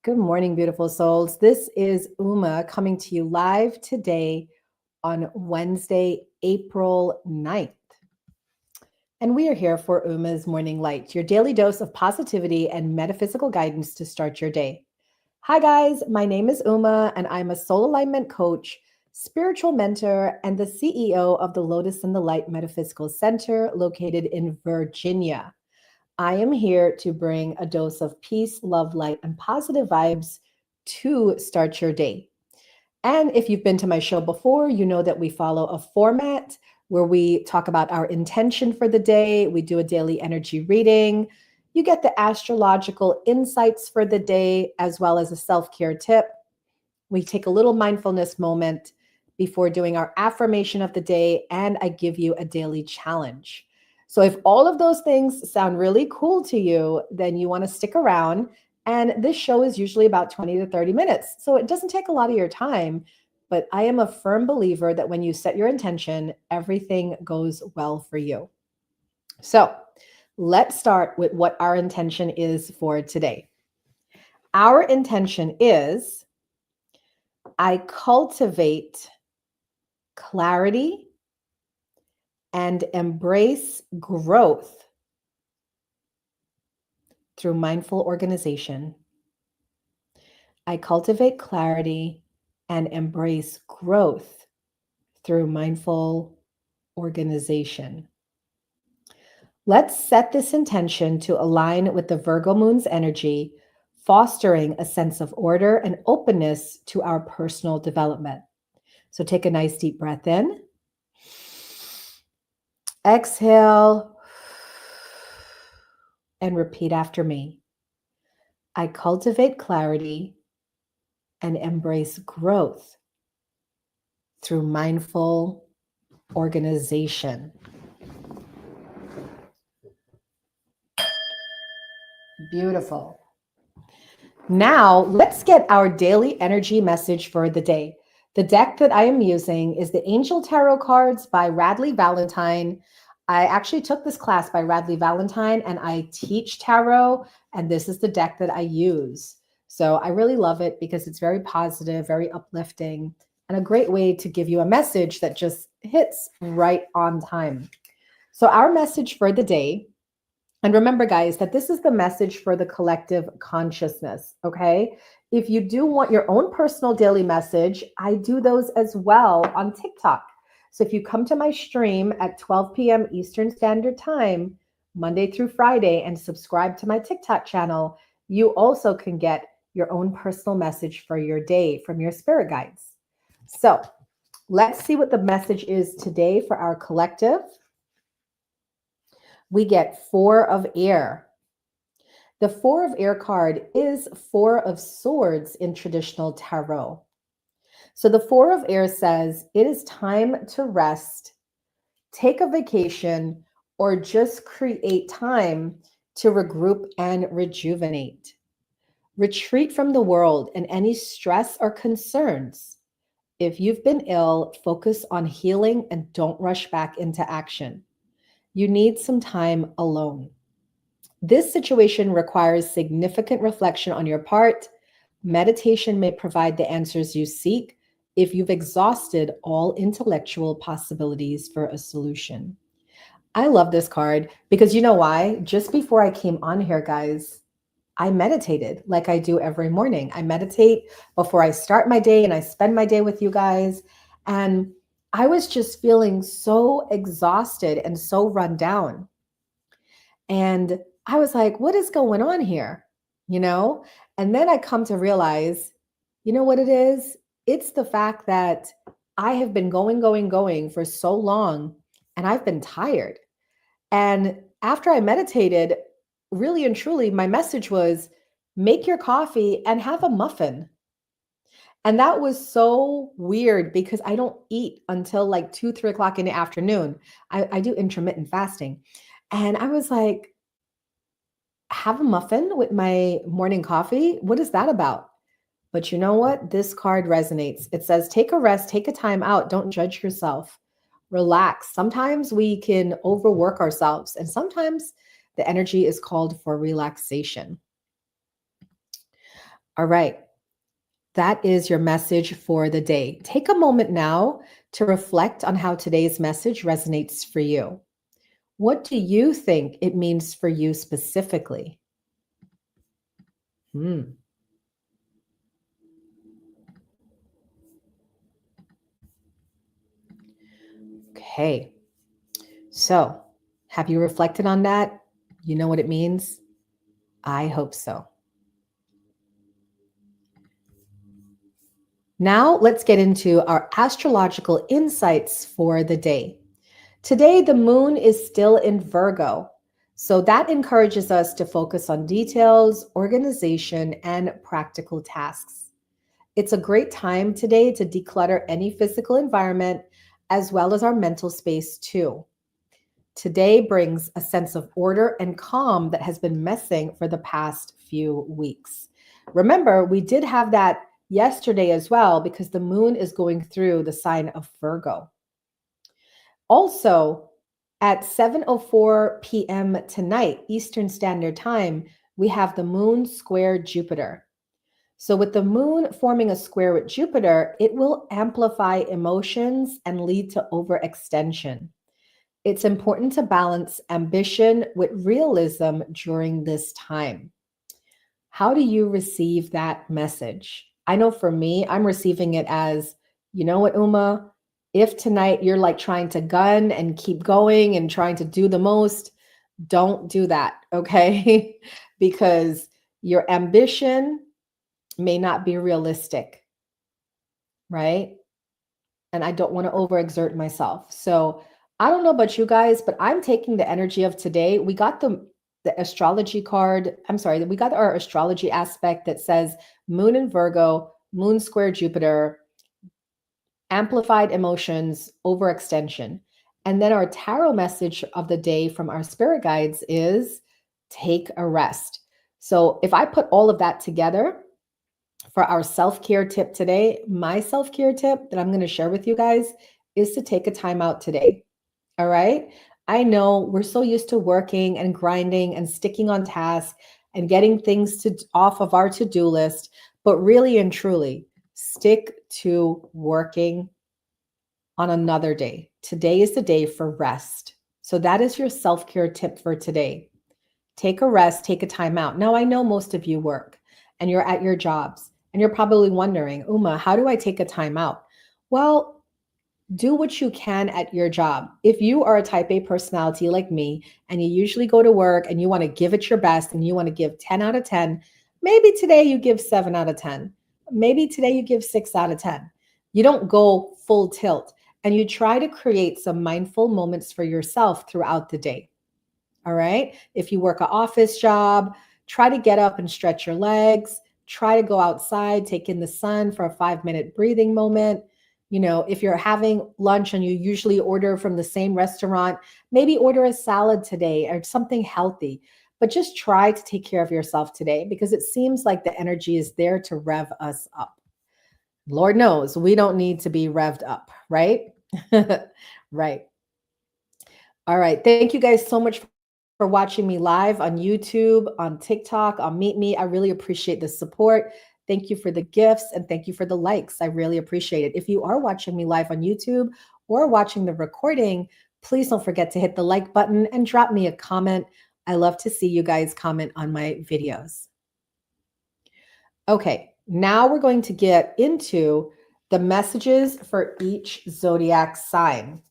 Good morning, beautiful souls. This is Uma coming to you live today on Wednesday, April 9th. And we are here for Uma's Morning Light, your daily dose of positivity and metaphysical guidance to start your day. Hi, guys. My name is Uma, and I'm a soul alignment coach, spiritual mentor, and the CEO of the Lotus in the Light Metaphysical Center located in Virginia. I am here to bring a dose of peace, love, light, and positive vibes to start your day. And if you've been to my show before, you know that we follow a format where we talk about our intention for the day. We do a daily energy reading. You get the astrological insights for the day, as well as a self-care tip. We take a little mindfulness moment before doing our affirmation of the day, and I give you a daily challenge. So if all of those things sound really cool to you, then you want to stick around. And this show is usually about 20 to 30 minutes. So it doesn't take a lot of your time, but I am a firm believer that when you set your intention, everything goes well for you. So let's start with what our intention is for today. Our intention is I cultivate clarity and embrace growth through mindful organization. I cultivate clarity and embrace growth through mindful organization. Let's set this intention to align with the Virgo moon's energy, fostering a sense of order and openness to our personal development. So take a nice deep breath in. Exhale and repeat after me. I cultivate clarity and embrace growth through mindful organization. Beautiful. Now, let's get our daily energy message for the day. The deck that I am using is the Angel Tarot cards by Radleigh Valentine. I actually took this class by Radleigh Valentine, and I teach tarot, and this is the deck that I use. So I really love it because it's very positive, very uplifting, and a great way to give you a message that just hits right on time. So our message for the day, and remember, guys, that this is the message for the collective consciousness, okay? If you do want your own personal daily message, I do those as well on TikTok. So if you come to my stream at 12 p.m. Eastern Standard Time, Monday through Friday, and subscribe to my TikTok channel, you also can get your own personal message for your day from your spirit guides. So let's see what the message is today for our collective. We get Four of Air. The Four of Air card is Four of Swords in traditional tarot. So the Four of Air says it is time to rest, take a vacation, or just create time to regroup and rejuvenate. Retreat from the world and any stress or concerns. If you've been ill, focus on healing and don't rush back into action. You need some time alone. This situation requires significant reflection on your part. Meditation may provide the answers you seek if you've exhausted all intellectual possibilities for a solution. I love this card because you know why? Just before I came on here, guys, I meditated like I do every morning. I meditate before I start my day and I spend my day with you guys. And I was just feeling so exhausted and so run down. And I was like, what is going on here? You know? And then I come to realize, you know what it is? It's the fact that I have been going for so long and I've been tired. And after I meditated, really and truly, my message was make your coffee and have a muffin. And that was so weird because I don't eat until like 2, 3 o'clock in the afternoon. I do intermittent fasting. And I was like, have a muffin with my morning coffee? What is that about? But you know what? This card resonates. It says, take a rest, take a time out. Don't judge yourself. Relax. Sometimes we can overwork ourselves, and sometimes the energy is called for relaxation. All right. That is your message for the day. Take a moment now to reflect on how today's message resonates for you. What do you think it means for you specifically? Hmm. Okay. So, have you reflected on that? You know what it means? I hope so. Now, let's get into our astrological insights for the day. Today, the moon is still in Virgo. So that encourages us to focus on details, organization, and practical tasks. It's a great time today to declutter any physical environment as well as our mental space, too. Today brings a sense of order and calm that has been missing for the past few weeks. Remember, we did have that yesterday as well because the moon is going through the sign of Virgo. Also, at 7:04 p.m. tonight, Eastern Standard Time, we have the moon square Jupiter. So, with the moon forming a square with Jupiter, it will amplify emotions and lead to overextension. It's important to balance ambition with realism during this time. How do you receive that message? I know for me, I'm receiving it as, you know what, Uma? If tonight you're like trying to gun and keep going and trying to do the most, don't do that, okay? Because your ambition may not be realistic, right? And I don't want to overexert myself. So I don't know about you guys, but I'm taking the energy of today. We got the astrology card. I'm sorry, we got our astrology aspect that says moon in Virgo, moon square Jupiter, amplified emotions, overextension. And then our tarot message of the day from our spirit guides is take a rest. So if I put all of that together, for our self care tip today, my self care tip that I'm going to share with you guys is to take a time out today. All right. I know we're so used to working and grinding and sticking on task and getting things to off of our to-do list, but really and truly stick to working on another day. Today is the day for rest. So that is your self care tip for today. Take a rest, take a time out. Now, I know most of you work and you're at your jobs and you're probably wondering, Uma, how do I take a time out? Well, do what you can at your job. If you are a type A personality like me and you usually go to work and you want to give it your best and you want to give 10 out of 10, maybe today you give 7 out of 10. Maybe today you give 6 out of 10. You don't go full tilt and you try to create some mindful moments for yourself throughout the day. All right. If you work an office job, try to get up and stretch your legs. Try to go outside, take in the sun for a 5-minute breathing moment. You know, if you're having lunch and you usually order from the same restaurant, maybe order a salad today or something healthy. But just try to take care of yourself today because it seems like the energy is there to rev us up. Lord knows we don't need to be revved up, right? Right. All right. Thank you guys so much for watching me live on YouTube, on TikTok, on Meet Me. I really appreciate the support. Thank you for the gifts and thank you for the likes. I really appreciate it. If you are watching me live on YouTube or watching the recording, please don't forget to hit the like button and drop me a comment. I love to see you guys comment on my videos. Okay, now we're going to get into the messages for each zodiac sign.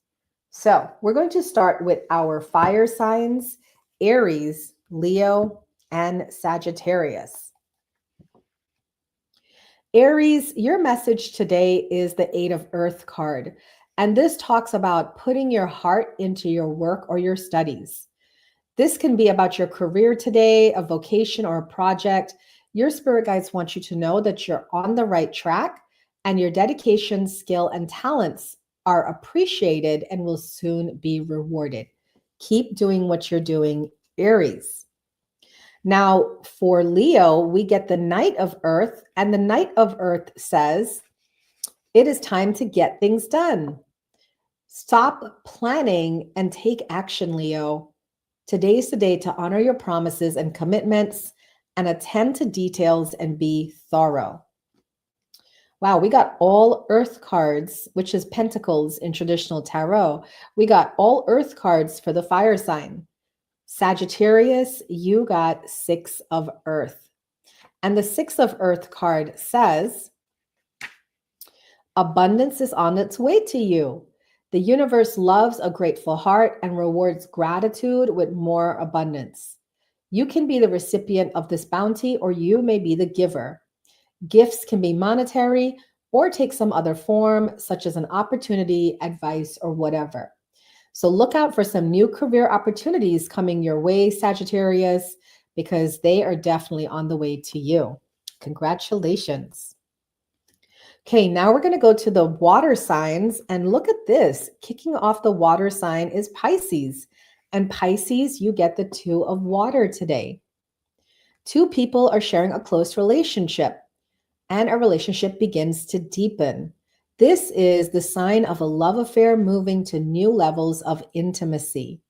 So we're going to start with our fire signs, Aries, Leo, and Sagittarius. Aries, your message today is the Eight of Earth card. And this talks about putting your heart into your work or your studies. This can be about your career today, a vocation, or a project. Your spirit guides want you to know that you're on the right track and your dedication, skill, and talents are appreciated and will soon be rewarded. Keep doing what you're doing, Aries. Now, for Leo, we get the Knight of Earth, and the Knight of Earth says, it is time to get things done. Stop planning and take action, Leo. Today's the day to honor your promises and commitments and attend to details and be thorough. Wow, we got all earth cards, which is pentacles in traditional tarot. We got all earth cards for the fire sign. Sagittarius, you got 6 of earth. And the 6 of earth card says, abundance is on its way to you. The universe loves a grateful heart and rewards gratitude with more abundance. You can be the recipient of this bounty, or you may be the giver. Gifts can be monetary or take some other form, such as an opportunity, advice, or whatever. So look out for some new career opportunities coming your way, Sagittarius, because they are definitely on the way to you. Congratulations. Okay, now we're going to go to the water signs, and look at this. Kicking off the water sign is Pisces. And Pisces, you get the 2 of water today. 2 people are sharing a close relationship, and a relationship begins to deepen. This is the sign of a love affair moving to new levels of intimacy.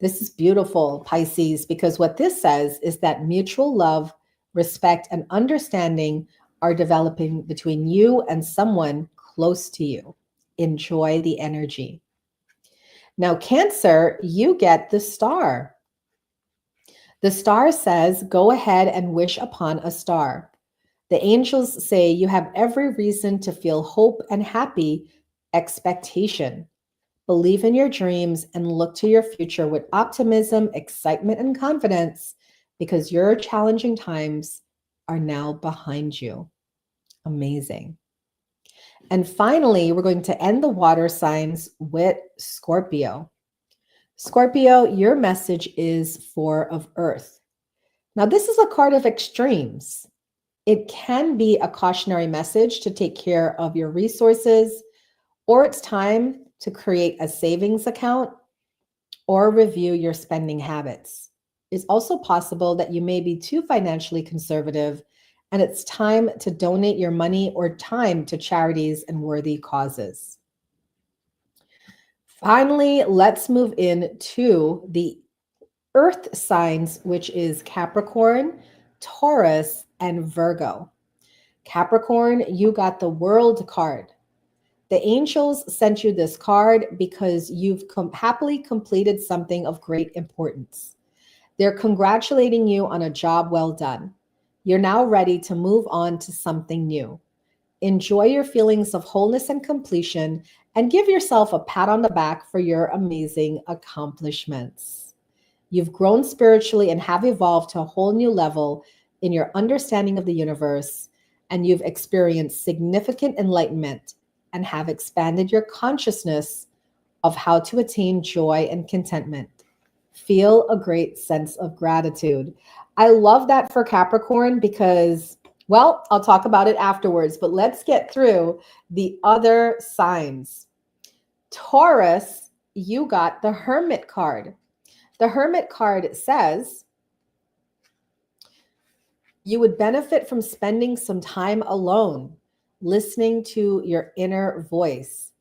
This is beautiful, Pisces, because what this says is that mutual love, respect, and understanding are developing between you and someone close to you. Enjoy the energy. Now, Cancer, you get the star. The star says, go ahead and wish upon a star. The angels say you have every reason to feel hope and happy expectation. Believe in your dreams and look to your future with optimism, excitement, and confidence, because your challenging times are now behind you. Amazing. And finally, we're going to end the water signs with Scorpio. Scorpio, your message is 4 of earth. Now, this is a card of extremes. It can be a cautionary message to take care of your resources, or it's time to create a savings account or review your spending habits. It's also possible that you may be too financially conservative, and it's time to donate your money or time to charities and worthy causes. Finally, let's move into the earth signs, which is Capricorn, Taurus, and Virgo. Capricorn, you got the World card. The angels sent you this card because you've happily completed something of great importance. They're congratulating you on a job well done. You're now ready to move on to something new. Enjoy your feelings of wholeness and completion, and give yourself a pat on the back for your amazing accomplishments. You've grown spiritually and have evolved to a whole new level in your understanding of the universe, and you've experienced significant enlightenment and have expanded your consciousness of how to attain joy and contentment. Feel a great sense of gratitude. I love that for Capricorn because, well, I'll talk about it afterwards, but let's get through the other signs. Taurus, you got the Hermit card. The Hermit card says you would benefit from spending some time alone, listening to your inner voice.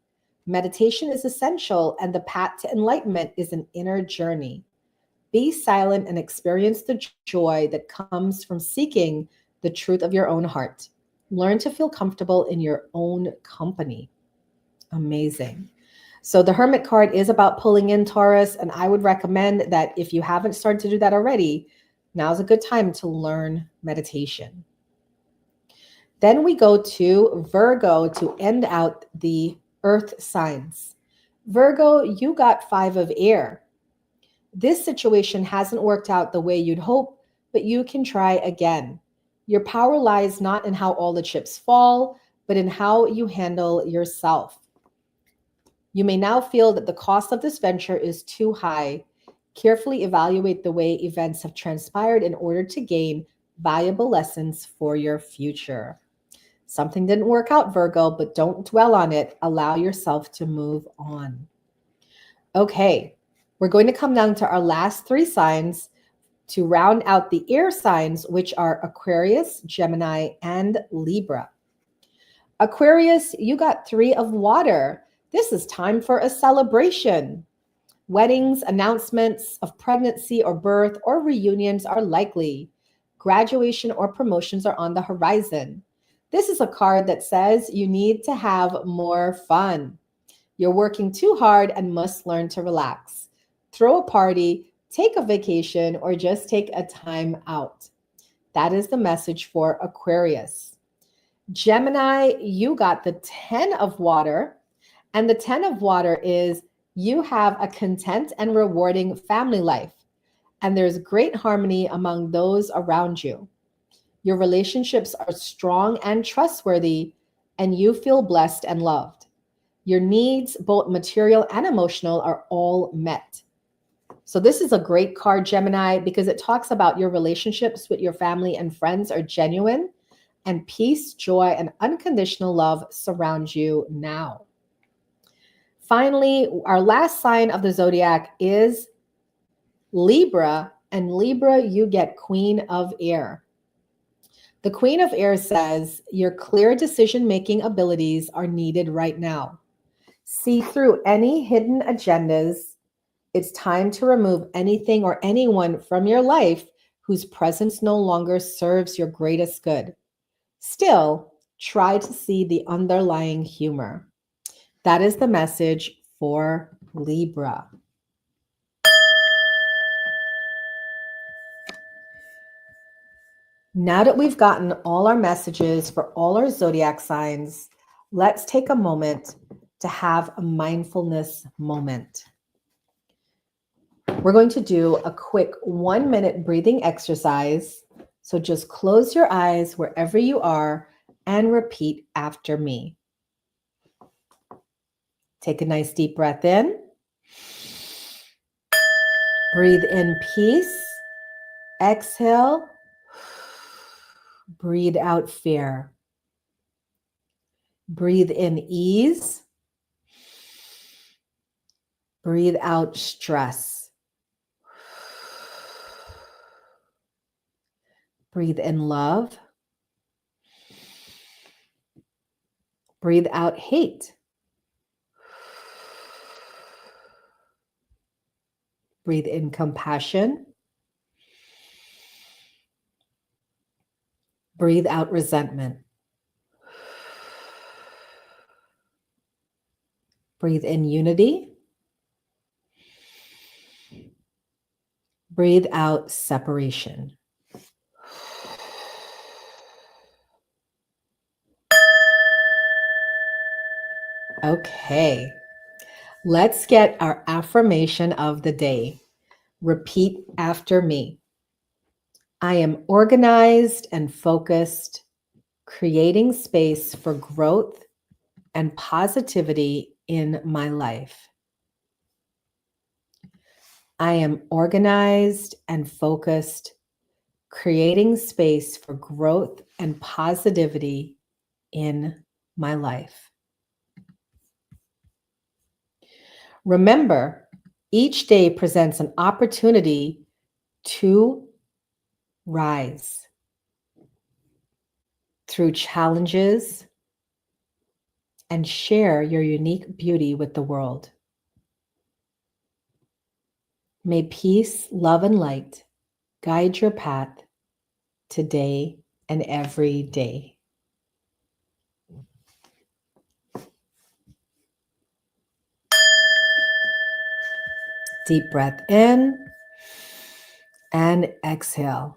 Meditation is essential, and the path to enlightenment is an inner journey. Be silent and experience the joy that comes from seeking the truth of your own heart. Learn to feel comfortable in your own company. Amazing. So the Hermit card is about pulling in Taurus, and I would recommend that if you haven't started to do that already, now's a good time to learn meditation. Then we go to Virgo to end out the earth signs. Virgo, you got 5 of air. This situation hasn't worked out the way you'd hope, but you can try again. Your power lies not in how all the chips fall, but in how you handle yourself. You may now feel that the cost of this venture is too high. Carefully evaluate the way events have transpired in order to gain valuable lessons for your future. Something didn't work out, Virgo, but don't dwell on it. Allow yourself to move on. Okay, we're going to come down to our last 3 signs to round out the air signs, which are Aquarius, Gemini, and Libra. Aquarius, you got 3 of water. This is time for a celebration. Weddings, announcements of pregnancy or birth, or reunions are likely. graduation or promotions are on the horizon. This is a card that says you need to have more fun. You're working too hard and must learn to relax. Throw a party, take a vacation, or just take a time out. That is the message for Aquarius. Gemini, you got the 10 of water. And the 10 of water is you have a content and rewarding family life. And there's great harmony among those around you. Your relationships are strong and trustworthy, and you feel blessed and loved. Your needs, both material and emotional, are all met. So this is a great card, Gemini, because it talks about your relationships with your family and friends are genuine, and peace, joy, and unconditional love surround you now. Finally, our last sign of the zodiac is Libra, and Libra, you get Queen of Air. The Queen of Air says your clear decision-making abilities are needed right now. See through any hidden agendas. It's time to remove anything or anyone from your life whose presence no longer serves your greatest good. Still, try to see the underlying humor. That is the message for Libra. Now that we've gotten all our messages for all our zodiac signs, let's take a moment to have a mindfulness moment. We're going to do a quick 1-minute breathing exercise. So just close your eyes wherever you are and repeat after me. Take a nice deep breath in. Breathe in peace. Exhale. Breathe out fear. Breathe in ease. Breathe out stress. Breathe in love. Breathe out hate. Breathe in compassion. Breathe out resentment. Breathe in unity. Breathe out separation. Okay, let's get our affirmation of the day. Repeat after me. I am organized and focused, creating space for growth and positivity in my life. I am organized and focused, creating space for growth and positivity in my life. Remember, each day presents an opportunity to rise through challenges and share your unique beauty with the world. May peace, love, and light guide your path today and every day. Deep breath in and exhale.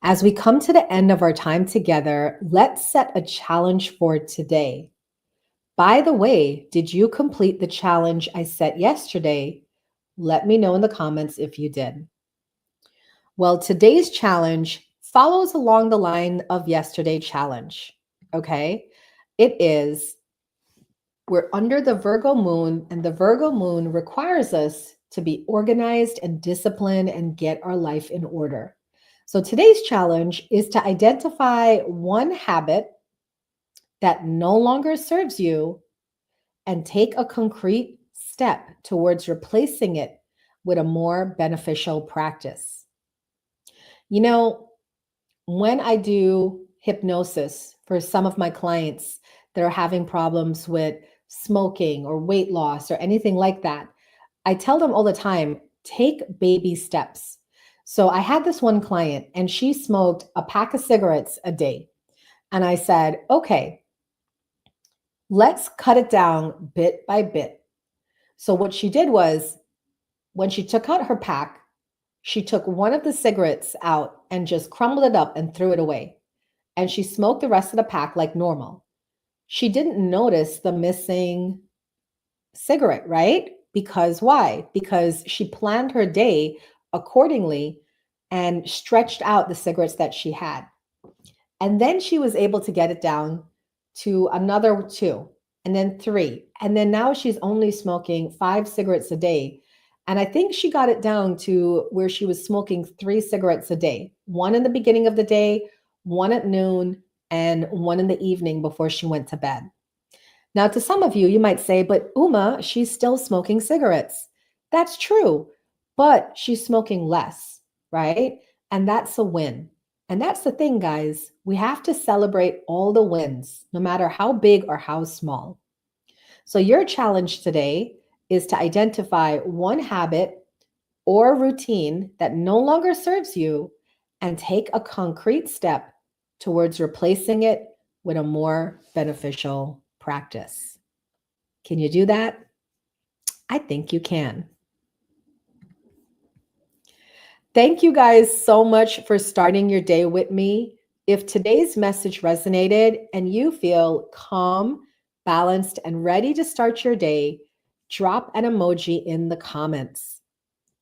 As we come to the end of our time together, let's set a challenge for today. By the way, did you complete the challenge I set yesterday? Let me know in the comments if you did. Well, today's challenge follows along the line of yesterday's challenge, okay? It is, we're under the Virgo moon, and the Virgo moon requires us to be organized and disciplined and get our life in order. So today's challenge is to identify one habit that no longer serves you and take a concrete step towards replacing it with a more beneficial practice. You know, when I do hypnosis for some of my clients that are having problems with smoking or weight loss or anything like that, I tell them all the time, take baby steps. So I had this one client and she smoked a pack of cigarettes a day. And I said, okay, let's cut it down bit by bit. So what she did was when she took out her pack, she took one of the cigarettes out and just crumbled it up and threw it away. And she smoked the rest of the pack like normal. She didn't notice the missing cigarette, right? Because why? Because she planned her day accordingly and stretched out the cigarettes that she had. And then she was able to get it down to another two, and then three. And then now she's only smoking 5 cigarettes a day. And I think she got it down to where she was smoking 3 cigarettes a day, one in the beginning of the day, one at noon, and one in the evening before she went to bed. Now, to some of you, you might say, but Uma, she's still smoking cigarettes. That's true, but she's smoking less, right? And that's a win. And that's the thing, guys. We have to celebrate all the wins, no matter how big or how small. So, your challenge today is to identify one habit or routine that no longer serves you and take a concrete step towards replacing it with a more beneficial practice. Can you do that? I think you can. Thank you guys so much for starting your day with me. If today's message resonated and you feel calm, balanced, and ready to start your day, drop an emoji in the comments.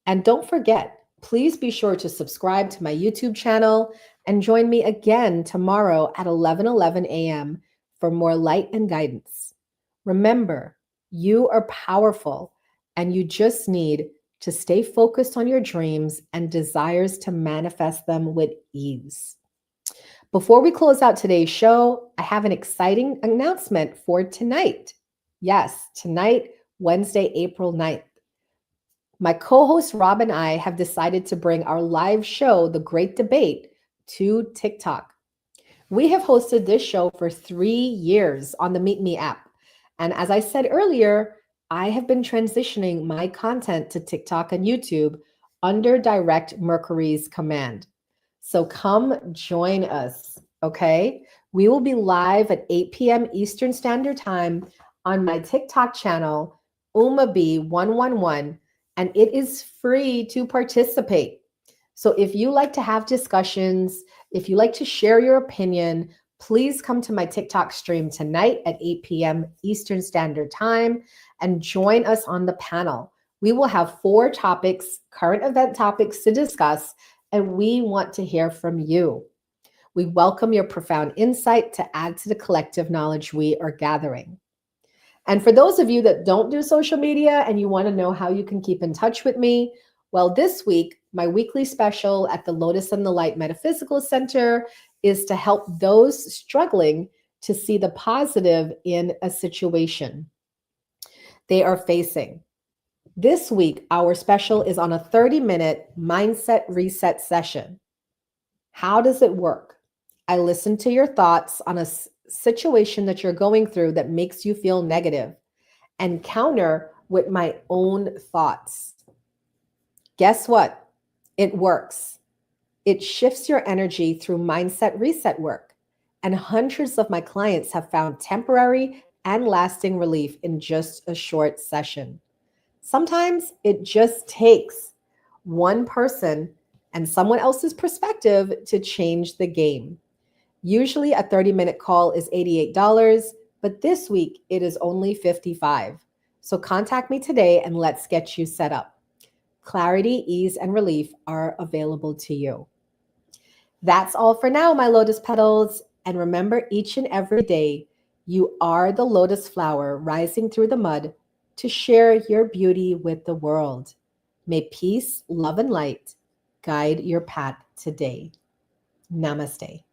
And don't forget, please be sure to subscribe to my YouTube channel and join me again tomorrow at 11:11 a.m. for more light and guidance. Remember, you are powerful and you just need to stay focused on your dreams and desires to manifest them with ease. Before we close out today's show, I have an exciting announcement for tonight. Yes, tonight, Wednesday, April 9th. My co host Rob and I have decided to bring our live show, The Great Debate, to TikTok. We have hosted this show for 3 years on the Meet Me app. And as I said earlier, I have been transitioning my content to TikTok and YouTube under Direct Mercury's command. So come join us, okay? We will be live at 8 p.m. Eastern Standard Time on my TikTok channel, UmaB111, and it is free to participate. So if you like to have discussions, if you like to share your opinion, please come to my TikTok stream tonight at 8 p.m. Eastern Standard Time and join us on the panel. We will have 4 topics, current event topics to discuss, and we want to hear from you. We welcome your profound insight to add to the collective knowledge we are gathering. And for those of you that don't do social media and you want to know how you can keep in touch with me, well, this week, my weekly special at the Lotus and the Light Metaphysical Center is to help those struggling to see the positive in a situation they are facing. This week, our special is on a 30-minute mindset reset session. How does it work? I listen to your thoughts on a situation that you're going through that makes you feel negative and counter with my own thoughts. Guess what? It works. It shifts your energy through mindset reset work. And hundreds of my clients have found temporary and lasting relief in just a short session. Sometimes it just takes one person and someone else's perspective to change the game. Usually a 30-minute call is $88, but this week it is only $55. So contact me today and let's get you set up. Clarity, ease, and relief are available to you. That's all for now, my lotus petals. And remember, each and every day, you are the lotus flower rising through the mud to share your beauty with the world. May peace, love, and light guide your path today. Namaste.